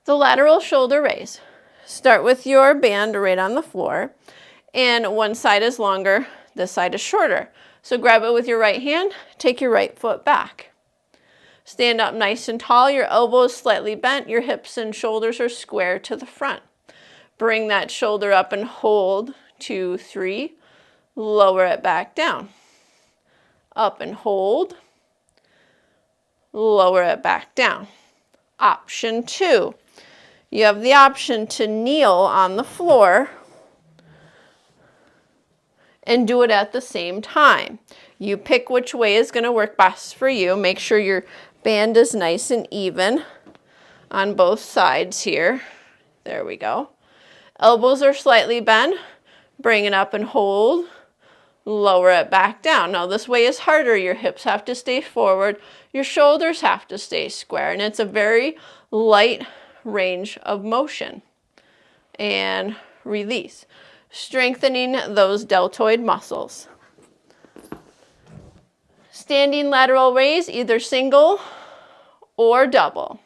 The lateral shoulder raise. Start with your band right on the floor, and one side is longer, this side is shorter. So grab it with your right hand, take your right foot back. Stand up nice and tall, your elbows slightly bent, your hips and shoulders are square to the front. Bring that shoulder up and hold, 2, 3, lower it back down. Up and hold, lower it back down. Option 2. You have the option to kneel on the floor and do it at the same time. You pick which way is going to work best for you. Make sure your band is nice and even on both sides here. There we go. Elbows are slightly bent. Bring it up and hold. Lower it back down. Now this way is harder. Your hips have to stay forward. Your shoulders have to stay square. And it's a very light range of motion. And release. Strengthening those deltoid muscles. Standing lateral raise, either single or double.